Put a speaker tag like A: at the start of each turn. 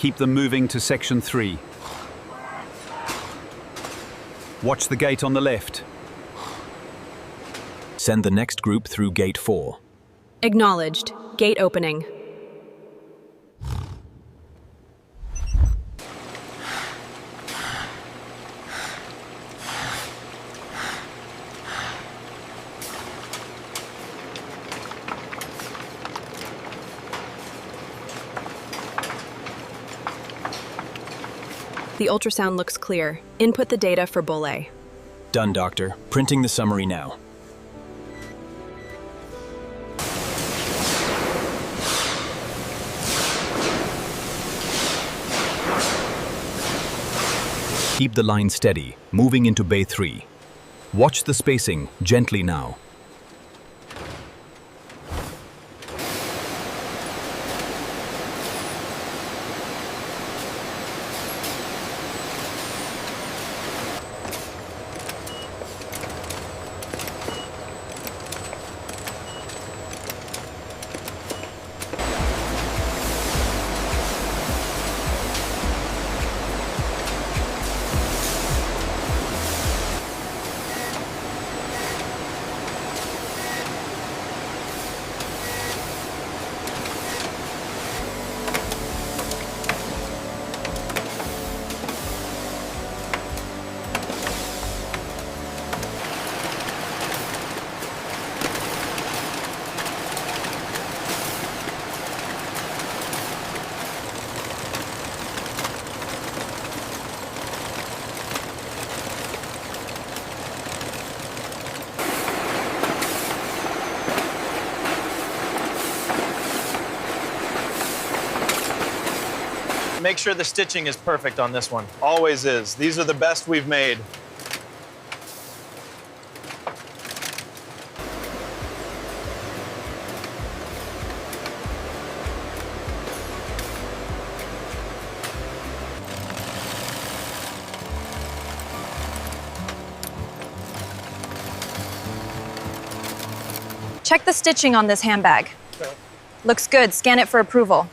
A: Keep them moving to section 3. Watch the gate on the left.
B: Send the next group through gate 4.
C: Acknowledged. Gate opening. The ultrasound looks clear. Input the data for Bolle.
B: Done, Doctor. Printing the summary now.
A: Keep the line steady, moving into bay 3. Watch the spacing, gently now.
D: Make sure the stitching is perfect on this one. Always is. These are the best we've made.
E: Check the stitching on this handbag. Looks good. Scan it for approval.